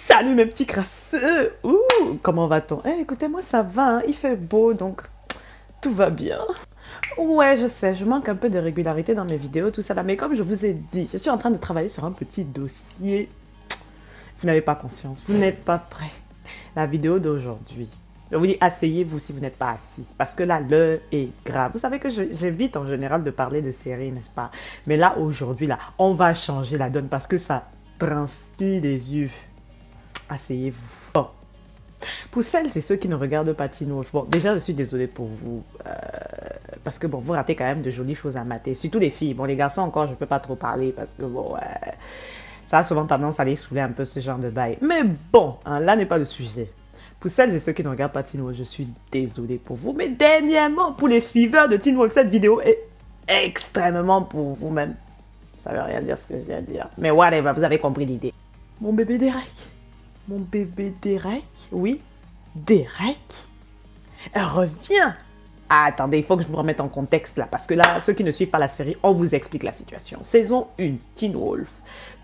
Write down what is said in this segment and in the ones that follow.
Salut mes petits crasseux. Ouh, comment va-t-on? Écoutez-moi, ça va, hein, il fait beau, donc tout va bien. Ouais, je sais, je manque un peu de régularité dans mes vidéos, tout ça là, mais comme je vous ai dit, je suis en train de travailler sur un petit dossier. Vous n'avez pas conscience, vous n'êtes pas prêts. La vidéo d'aujourd'hui, je vous dis, asseyez-vous si vous n'êtes pas assis, parce que là, l'heure est grave. Vous savez que j'évite en général de parler de séries, n'est-ce pas? Mais là, aujourd'hui, là, on va changer la donne, parce que ça transpire des yeux. Asseyez-vous. Bon. Pour celles et ceux qui ne regardent pas Teen Wolf, bon, déjà, je suis désolée pour vous. Parce que, bon, vous ratez quand même de jolies choses à mater. Surtout les filles. Bon, les garçons, encore, je ne peux pas trop parler parce que, bon, ça a souvent tendance à les saouler un peu ce genre de bail. Mais bon, hein, là n'est pas le sujet. Pour celles et ceux qui ne regardent pas Teen Wolf, je suis désolée pour vous. Mais dernièrement, pour les suiveurs de Teen Wolf, cette vidéo est extrêmement pour vous-même. Ça ne veut rien dire ce que je viens de dire. Mais whatever, vous avez compris l'idée. Mon bébé Derek. Mon bébé Derek? Oui, Derek? Elle revient. Ah, attendez, il faut que je vous remette en contexte là, parce que là, ceux qui ne suivent pas la série, on vous explique la situation. Saison 1, Teen Wolf.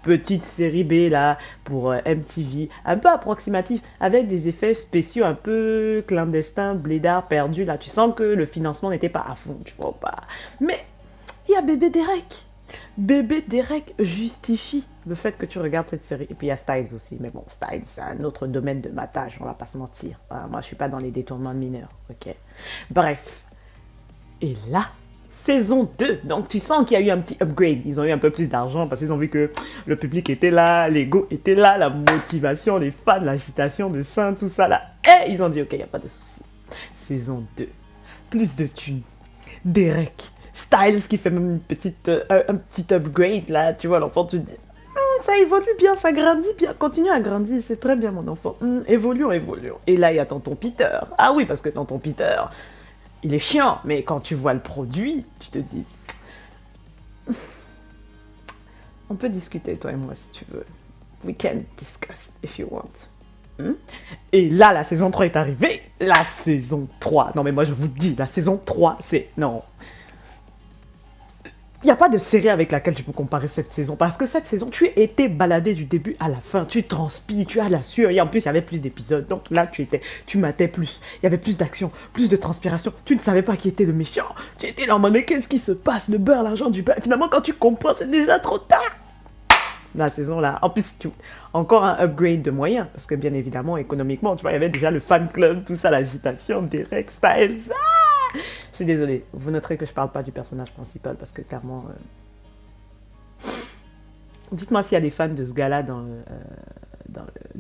Petite série B là, pour MTV, un peu approximatif, avec des effets spéciaux un peu clandestins, blédards, perdus là. Tu sens que le financement n'était pas à fond, tu vois pas. Mais il y a bébé Derek. Bébé Derek justifie le fait que tu regardes cette série. Et puis il y a Styles aussi. Mais bon, Styles, c'est un autre domaine de matage, on va pas se mentir. Moi, je suis pas dans les détournements mineurs, ok? Bref. Et là, saison 2. Donc tu sens qu'il y a eu un petit upgrade. Ils ont eu un peu plus d'argent parce qu'ils ont vu que le public était là, l'ego était là, la motivation, les fans, l'agitation de sein, tout ça là. Et ils ont dit, ok, il n'y a pas de souci. Saison 2. Plus de thunes. Derek. Styles qui fait même un petit upgrade là, tu vois, l'enfant te dit ça évolue bien, ça grandit bien, continue à grandir, c'est très bien mon enfant, évoluons. Et là il y a tonton Peter, ah oui parce que tonton Peter, il est chiant, mais quand tu vois le produit, tu te dis on peut discuter toi et moi si tu veux, we can discuss if you want. Et là la saison 3 est arrivée, la saison 3, non mais moi je vous dis, la saison 3 c'est, non. Il n'y a pas de série avec laquelle tu peux comparer cette saison. Parce que cette saison, tu étais baladé du début à la fin. Tu transpires, tu as la sueur. Et en plus, il y avait plus d'épisodes. Donc là, tu matais plus. Il y avait plus d'action, plus de transpiration. Tu ne savais pas qui était le méchant. Tu étais là en mode, mais qu'est-ce qui se passe? Le beurre, l'argent du beurre. Finalement, quand tu comprends, c'est déjà trop tard. La saison là, en plus, encore un upgrade de moyens. Parce que bien évidemment, économiquement, tu vois, il y avait déjà le fan club, tout ça, l'agitation, Derek, Styles. Je suis désolée, vous noterez que je parle pas du personnage principal parce que clairement... Dites-moi s'il y a des fans de ce gars-là dans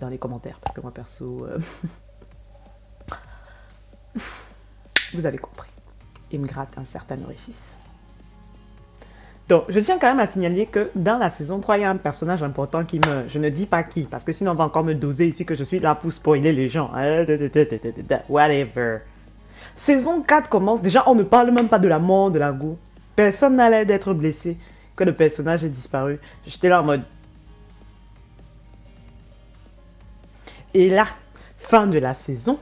les commentaires parce que moi perso... Vous avez compris. Il me gratte un certain orifice. Donc, je tiens quand même à signaler que dans la saison 3, il y a un personnage important qui meurt. Je ne dis pas qui, parce que sinon on va encore me doser ici que je suis là pour spoiler les gens. Whatever. Saison 4 commence, déjà on ne parle même pas de la mort de la go. Personne n'a l'air d'être blessé, que le personnage ait disparu. J'étais là en mode... Et là, fin de la saison,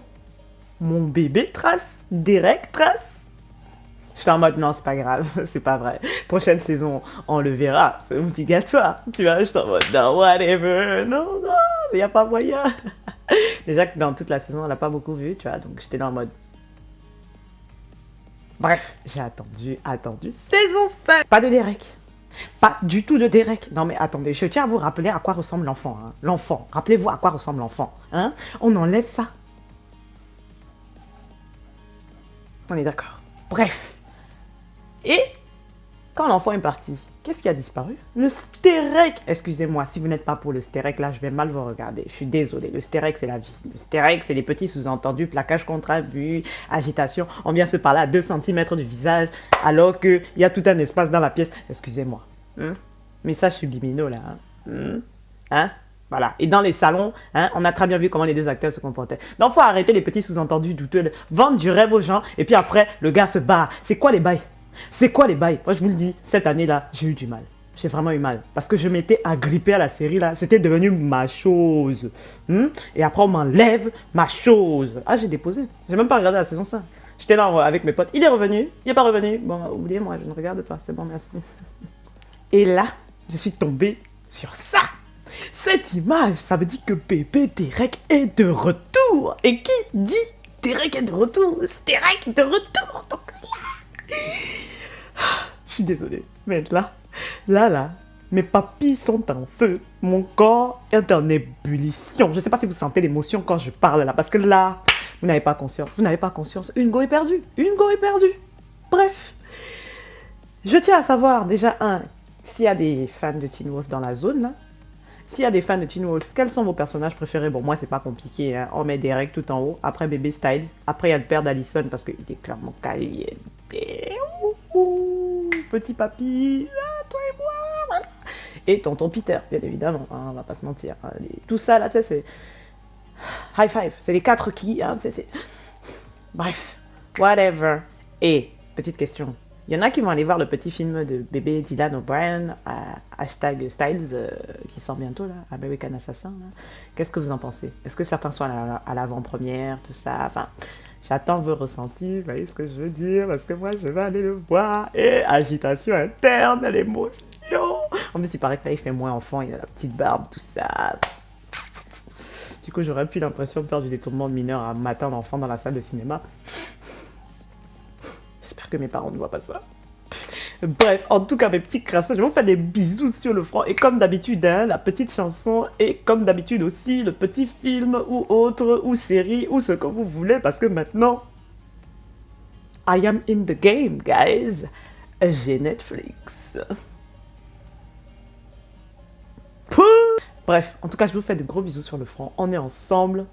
mon bébé trace, Derek trace. J'étais en mode non c'est pas grave, c'est pas vrai. Prochaine saison, on le verra, c'est obligatoire. Tu vois, j'étais en mode non, whatever, non, il n'y a pas moyen. Déjà que dans toute la saison, on l'a pas beaucoup vu, tu vois, donc j'étais là en mode... Bref, j'ai attendu saison 5. Pas de Derek. Pas du tout de Derek. Non mais attendez, je tiens à vous rappeler à quoi ressemble l'enfant. Hein. L'enfant, rappelez-vous à quoi ressemble l'enfant. Hein? On enlève ça. On est d'accord. Bref. Et quand l'enfant est parti, qu'est-ce qui a disparu? Le stérec. Excusez-moi, si vous n'êtes pas pour le stérec, là, je vais mal vous regarder. Je suis désolée. Le stérec, c'est la vie. Le stérec, c'est les petits sous-entendus, plaquage contre abus, agitation. On vient se parler à 2 cm du visage, alors qu'il y a tout un espace dans la pièce. Excusez-moi. Message subliminaux, là. Hein? Voilà. Et dans les salons, hein, on a très bien vu comment les deux acteurs se comportaient. Donc, faut arrêter les petits sous-entendus douteux, vendre du rêve aux gens, et puis après, le gars se barre. C'est quoi les bails? C'est quoi les bails? Moi, je vous le dis, cette année-là, j'ai eu du mal. J'ai vraiment eu mal. Parce que je m'étais agrippé à la série, là. C'était devenu ma chose. Et après, on m'enlève ma chose. Ah, j'ai déposé. J'ai même pas regardé la saison 5. J'étais là avec mes potes. Il est revenu. Il n'est pas revenu. Bon, oubliez, moi, je ne regarde pas. C'est bon, merci. Et là, je suis tombée sur ça. Cette image, ça veut dire que bébé Derek est de retour. Et qui dit Derek est de retour? Derek est de retour. Donc là, je suis désolée, mais là, mes papilles sont en feu. Mon corps est en ébullition. Je ne sais pas si vous sentez l'émotion quand je parle là, parce que là, vous n'avez pas conscience. Vous n'avez pas conscience. Une go est perdue. Une go est perdue. Bref, je tiens à savoir déjà, s'il y a des fans de Teen Wolf dans la zone, là. S'il y a des fans de Teen Wolf, quels sont vos personnages préférés? Bon, moi, c'est pas compliqué. Hein. On met Derek tout en haut. Après, bébé Styles. Après, il y a le père d'Allison parce qu'il est clairement caliente. Petit papy. Ah, toi et moi. Voilà. Et tonton Peter, bien évidemment. Hein, on va pas se mentir. Hein. Tout ça, là, tu sais, c'est... High five. C'est les 4 qui. Hein, bref. Whatever. Et, petite question. Il y en a qui vont aller voir le petit film de bébé Dylan O'Brien, hashtag Styles, qui sort bientôt, là, American Assassin. Qu'est-ce que vous en pensez? Est-ce que certains sont à l'avant-première, tout ça? Enfin, j'attends vos ressentis, vous voyez ce que je veux dire? Parce que moi, je vais aller le voir. Et agitation interne, l'émotion. En plus, il paraît que là, il fait moins enfant, il a la petite barbe, tout ça. Du coup, j'aurais plus l'impression de faire du détournement de mineur à matin d'enfant dans la salle de cinéma. J'espère que mes parents ne voient pas ça. Bref, en tout cas, mes petits crassons, je vais vous faire des bisous sur le front. Et comme d'habitude, hein, la petite chanson, et comme d'habitude aussi, le petit film, ou autre, ou série, ou ce que vous voulez, parce que maintenant, I am in the game, guys. J'ai Netflix. Bref, en tout cas, je vous fais de gros bisous sur le front. On est ensemble.